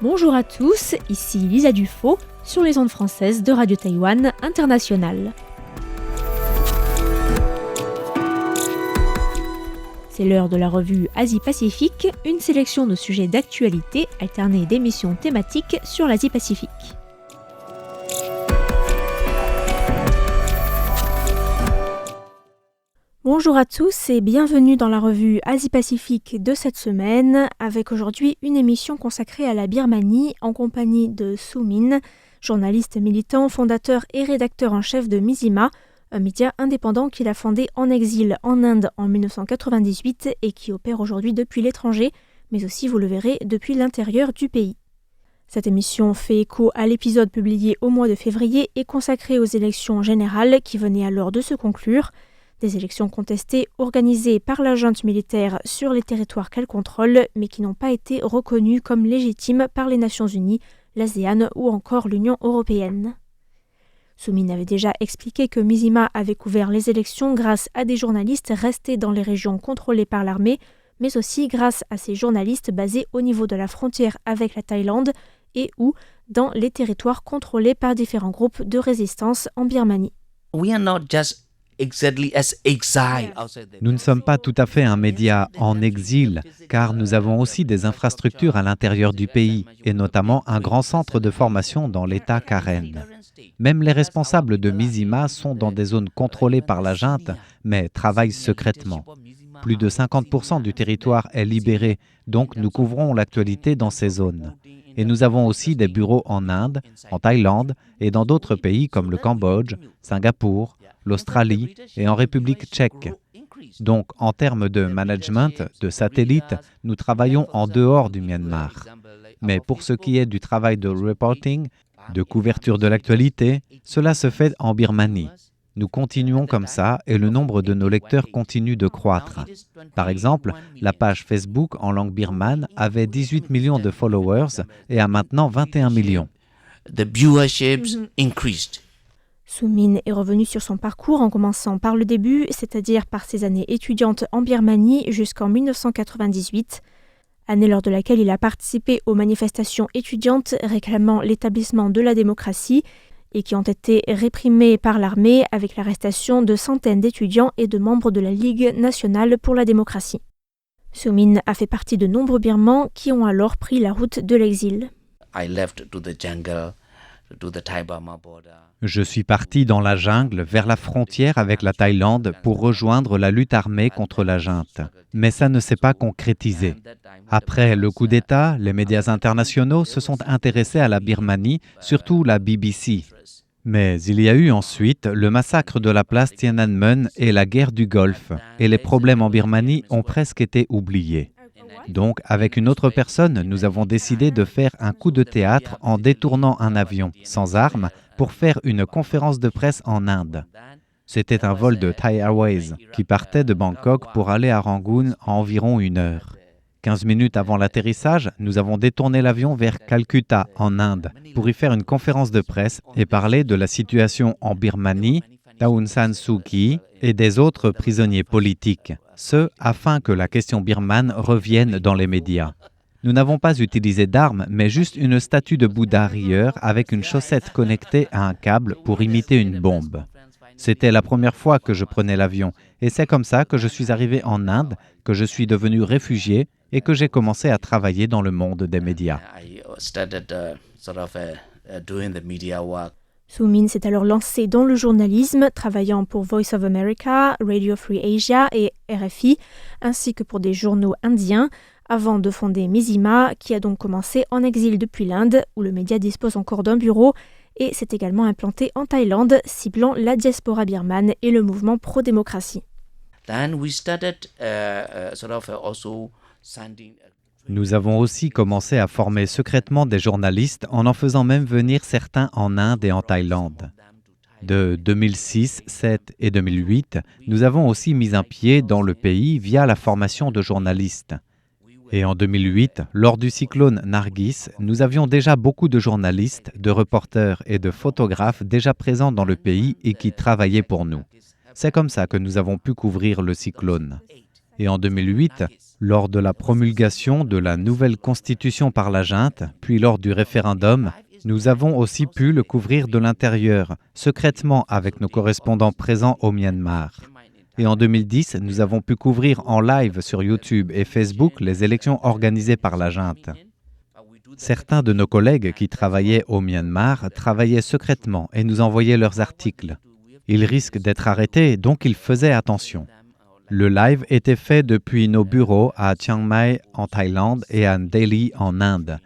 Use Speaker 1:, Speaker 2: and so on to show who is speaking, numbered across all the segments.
Speaker 1: Bonjour à tous, ici Lisa Dufaux sur les ondes françaises de Radio Taïwan International. C'est l'heure de la revue Asie-Pacifique, une sélection de sujets d'actualité alternée d'émissions thématiques sur l'Asie-Pacifique. Bonjour à tous et bienvenue dans la revue Asie-Pacifique de cette semaine, avec aujourd'hui une émission consacrée à la Birmanie en compagnie de Su Min, journaliste militant, fondateur et rédacteur en chef de Mizima, un média indépendant qu'il a fondé en exil en Inde en 1998 et qui opère aujourd'hui depuis l'étranger, mais aussi, vous le verrez, depuis l'intérieur du pays. Cette émission fait écho à l'épisode publié au mois de février et consacré aux élections générales qui venaient alors de se conclure. Des élections contestées organisées par la junte militaire sur les territoires qu'elle contrôle, mais qui n'ont pas été reconnues comme légitimes par les Nations Unies, l'ASEAN ou encore l'Union européenne. Su Min avait déjà expliqué que Mizima avait couvert les élections grâce à des journalistes restés dans les régions contrôlées par l'armée, mais aussi grâce à ces journalistes basés au niveau de la frontière avec la Thaïlande et ou dans les territoires contrôlés par différents groupes de résistance en Birmanie.
Speaker 2: Nous ne sommes pas tout à fait un média en exil, car nous avons aussi des infrastructures à l'intérieur du pays, et notamment un grand centre de formation dans l'État Karen. Même les responsables de Mizima sont dans des zones contrôlées par la junte, mais travaillent secrètement. Plus de 50% du territoire est libéré, donc nous couvrons l'actualité dans ces zones. Et nous avons aussi des bureaux en Inde, en Thaïlande et dans d'autres pays comme le Cambodge, Singapour, l'Australie et en République tchèque. Donc, en termes de management, de satellite, nous travaillons en dehors du Myanmar. Mais pour ce qui est du travail de reporting, de couverture de l'actualité, cela se fait en Birmanie. Nous continuons comme ça et le nombre de nos lecteurs continue de croître. Par exemple, la page Facebook en langue birmane avait 18 millions de followers et a maintenant 21 millions.
Speaker 1: Su Min est revenu sur son parcours en commençant par le début, c'est-à-dire par ses années étudiantes en Birmanie jusqu'en 1998, année lors de laquelle il a participé aux manifestations étudiantes réclamant l'établissement de la démocratie et qui ont été réprimées par l'armée avec l'arrestation de centaines d'étudiants et de membres de la Ligue nationale pour la démocratie. Su Min a fait partie de nombreux Birmans qui ont alors pris la route de l'exil.
Speaker 2: Je suis parti dans la jungle vers la frontière avec la Thaïlande pour rejoindre la lutte armée contre la junte. Mais ça ne s'est pas concrétisé. Après le coup d'État, les médias internationaux se sont intéressés à la Birmanie, surtout la BBC. Mais il y a eu ensuite le massacre de la place Tiananmen et la guerre du Golfe, et les problèmes en Birmanie ont presque été oubliés. Donc, avec une autre personne, nous avons décidé de faire un coup de théâtre en détournant un avion, sans armes, pour faire une conférence de presse en Inde. C'était un vol de Thai Airways qui partait de Bangkok pour aller à Rangoon en environ 1 heure. 15 minutes avant l'atterrissage, nous avons détourné l'avion vers Calcutta, en Inde, pour y faire une conférence de presse et parler de la situation en Birmanie, d'Aung San Suu Kyi et des autres prisonniers politiques, ce afin que la question birmane revienne dans les médias. Nous n'avons pas utilisé d'armes, mais juste une statue de Bouddha rieur avec une chaussette connectée à un câble pour imiter une bombe. C'était la première fois que je prenais l'avion, et c'est comme ça que je suis arrivé en Inde, que je suis devenu réfugié et que j'ai commencé à travailler dans le monde des médias.
Speaker 1: Su Min s'est alors lancé dans le journalisme, travaillant pour Voice of America, Radio Free Asia et RFI, ainsi que pour des journaux indiens, avant de fonder Mizima, qui a donc commencé en exil depuis l'Inde, où le média dispose encore d'un bureau, et s'est également implanté en Thaïlande, ciblant la diaspora birmane et le mouvement pro-démocratie.
Speaker 2: Nous avons aussi commencé à former secrètement des journalistes en faisant même venir certains en Inde et en Thaïlande. De 2006, 2007 et 2008, nous avons aussi mis un pied dans le pays via la formation de journalistes. Et en 2008, lors du cyclone Nargis, nous avions déjà beaucoup de journalistes, de reporters et de photographes déjà présents dans le pays et qui travaillaient pour nous. C'est comme ça que nous avons pu couvrir le cyclone. Et en 2008, Lors de la promulgation de la nouvelle constitution par la junte, puis lors du référendum, nous avons aussi pu le couvrir de l'intérieur, secrètement avec nos correspondants présents au Myanmar. Et en 2010, nous avons pu couvrir en live sur YouTube et Facebook les élections organisées par la junte. Certains de nos collègues qui travaillaient au Myanmar travaillaient secrètement et nous envoyaient leurs articles. Ils risquent d'être arrêtés, donc ils faisaient attention. Le live était fait depuis nos bureaux à Chiang Mai en Thaïlande et à Delhi en Inde.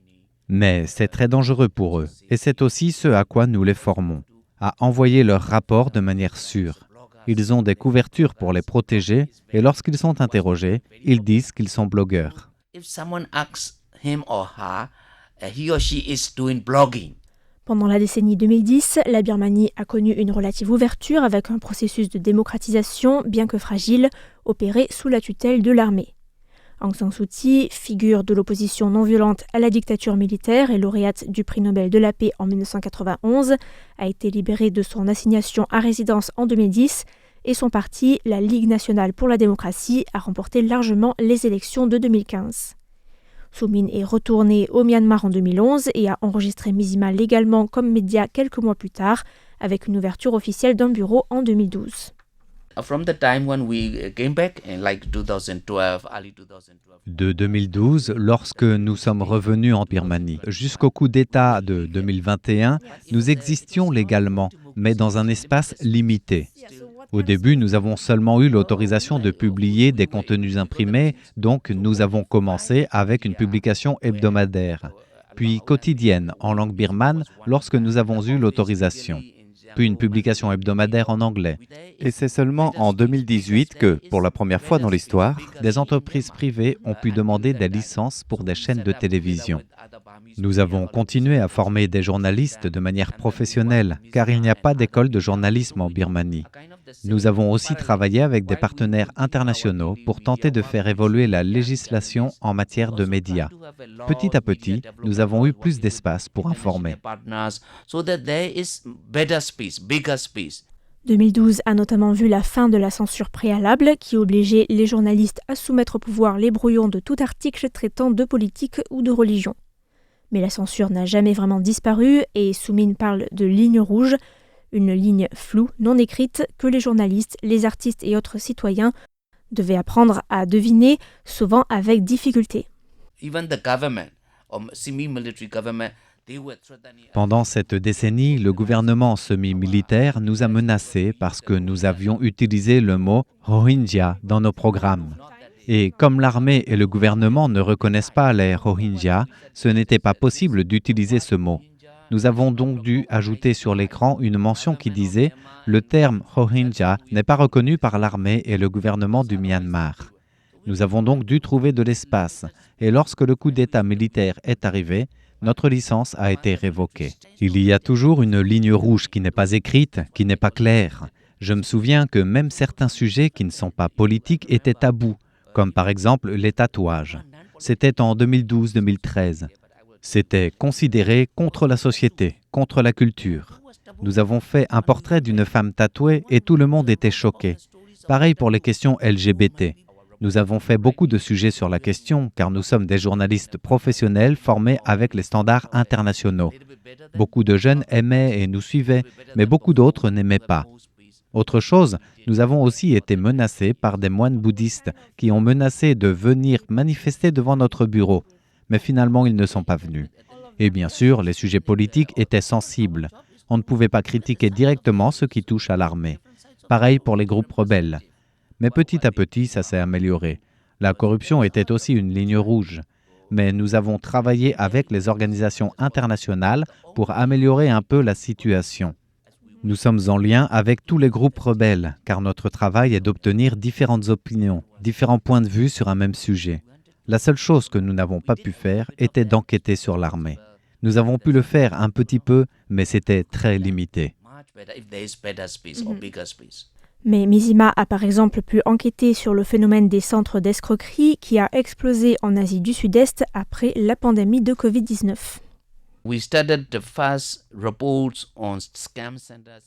Speaker 2: Mais c'est très dangereux pour eux, et c'est aussi ce à quoi nous les formons, à envoyer leurs rapports de manière sûre. Ils ont des couvertures pour les protéger, et lorsqu'ils sont interrogés, ils disent qu'ils sont blogueurs.
Speaker 1: Pendant la décennie 2010, la Birmanie a connu une relative ouverture avec un processus de démocratisation, bien que fragile, opéré sous la tutelle de l'armée. Aung San Suu Kyi, figure de l'opposition non violente à la dictature militaire et lauréate du prix Nobel de la paix en 1991, a été libérée de son assignation à résidence en 2010 et son parti, la Ligue nationale pour la démocratie, a remporté largement les élections de 2015. Su Min est retourné au Myanmar en 2011 et a enregistré Mizima légalement comme média quelques mois plus tard, avec une ouverture officielle d'un bureau en 2012.
Speaker 2: De 2012, lorsque nous sommes revenus en Birmanie, jusqu'au coup d'État de 2021, nous existions légalement, mais dans un espace limité. Au début, nous avons seulement eu l'autorisation de publier des contenus imprimés, donc nous avons commencé avec une publication hebdomadaire, puis quotidienne en langue birmane lorsque nous avons eu l'autorisation, puis une publication hebdomadaire en anglais. Et c'est seulement en 2018 que, pour la première fois dans l'histoire, des entreprises privées ont pu demander des licences pour des chaînes de télévision. Nous avons continué à former des journalistes de manière professionnelle, car il n'y a pas d'école de journalisme en Birmanie. Nous avons aussi travaillé avec des partenaires internationaux pour tenter de faire évoluer la législation en matière de médias. Petit à petit, nous avons eu plus d'espace pour informer.
Speaker 1: 2012 a notamment vu la fin de la censure préalable qui obligeait les journalistes à soumettre au pouvoir les brouillons de tout article traitant de politique ou de religion. Mais la censure n'a jamais vraiment disparu et Su Min parle de ligne rouge, une ligne floue, non écrite, que les journalistes, les artistes et autres citoyens devaient apprendre à deviner, souvent avec difficulté.
Speaker 2: Pendant cette décennie, le gouvernement semi-militaire nous a menacés parce que nous avions utilisé le mot « Rohingya » dans nos programmes. Et comme l'armée et le gouvernement ne reconnaissent pas les Rohingyas, ce n'était pas possible d'utiliser ce mot. Nous avons donc dû ajouter sur l'écran une mention qui disait « Le terme Rohingya n'est pas reconnu par l'armée et le gouvernement du Myanmar ». Nous avons donc dû trouver de l'espace, et lorsque le coup d'État militaire est arrivé, notre licence a été révoquée. Il y a toujours une ligne rouge qui n'est pas écrite, qui n'est pas claire. Je me souviens que même certains sujets qui ne sont pas politiques étaient tabous, comme par exemple les tatouages. C'était en 2012-2013. C'était considéré contre la société, contre la culture. Nous avons fait un portrait d'une femme tatouée et tout le monde était choqué. Pareil pour les questions LGBT. Nous avons fait beaucoup de sujets sur la question car nous sommes des journalistes professionnels formés avec les standards internationaux. Beaucoup de jeunes aimaient et nous suivaient, mais beaucoup d'autres n'aimaient pas. Autre chose, nous avons aussi été menacés par des moines bouddhistes qui ont menacé de venir manifester devant notre bureau, mais finalement ils ne sont pas venus. Et bien sûr, les sujets politiques étaient sensibles. On ne pouvait pas critiquer directement ce qui touche à l'armée. Pareil pour les groupes rebelles. Mais petit à petit, ça s'est amélioré. La corruption était aussi une ligne rouge. Mais nous avons travaillé avec les organisations internationales pour améliorer un peu la situation. Nous sommes en lien avec tous les groupes rebelles, car notre travail est d'obtenir différentes opinions, différents points de vue sur un même sujet. La seule chose que nous n'avons pas pu faire était d'enquêter sur l'armée. Nous avons pu le faire un petit peu, mais c'était très limité.
Speaker 1: Mais Mizima a par exemple pu enquêter sur le phénomène des centres d'escroquerie qui a explosé en Asie du Sud-Est après la pandémie de Covid-19.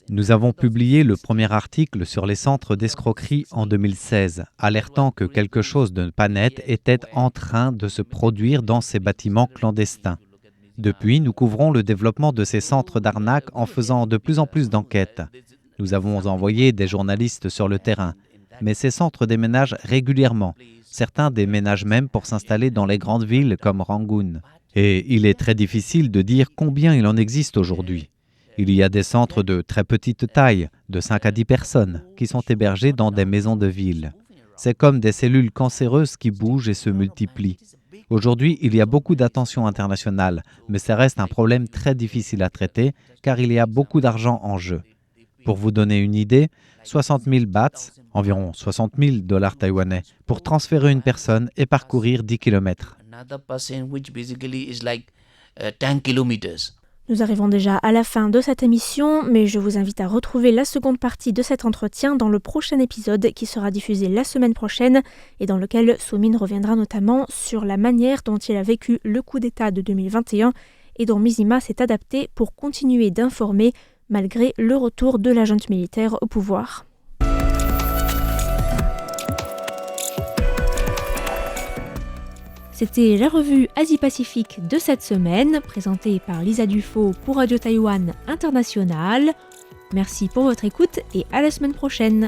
Speaker 2: Nous avons publié le premier article sur les centres d'escroquerie en 2016, alertant que quelque chose de pas net était en train de se produire dans ces bâtiments clandestins. Depuis, nous couvrons le développement de ces centres d'arnaque en faisant de plus en plus d'enquêtes. Nous avons envoyé des journalistes sur le terrain, mais ces centres déménagent régulièrement. Certains déménagent même pour s'installer dans les grandes villes comme Rangoon. Et il est très difficile de dire combien il en existe aujourd'hui. Il y a des centres de très petite taille, de 5 à 10 personnes, qui sont hébergés dans des maisons de ville. C'est comme des cellules cancéreuses qui bougent et se multiplient. Aujourd'hui, il y a beaucoup d'attention internationale, mais ça reste un problème très difficile à traiter car il y a beaucoup d'argent en jeu. Pour vous donner une idée, 60 000 bahts, environ 60 000 $ taïwanais, pour transférer une personne et parcourir 10 km.
Speaker 1: Nous arrivons déjà à la fin de cette émission, mais je vous invite à retrouver la seconde partie de cet entretien dans le prochain épisode qui sera diffusé la semaine prochaine et dans lequel Soo-min reviendra notamment sur la manière dont il a vécu le coup d'État de 2021 et dont Mizima s'est adapté pour continuer d'informer malgré le retour de la junte militaire au pouvoir. C'était la revue Asie-Pacifique de cette semaine, présentée par Lisa Dufaux pour Radio Taïwan International. Merci pour votre écoute et à la semaine prochaine.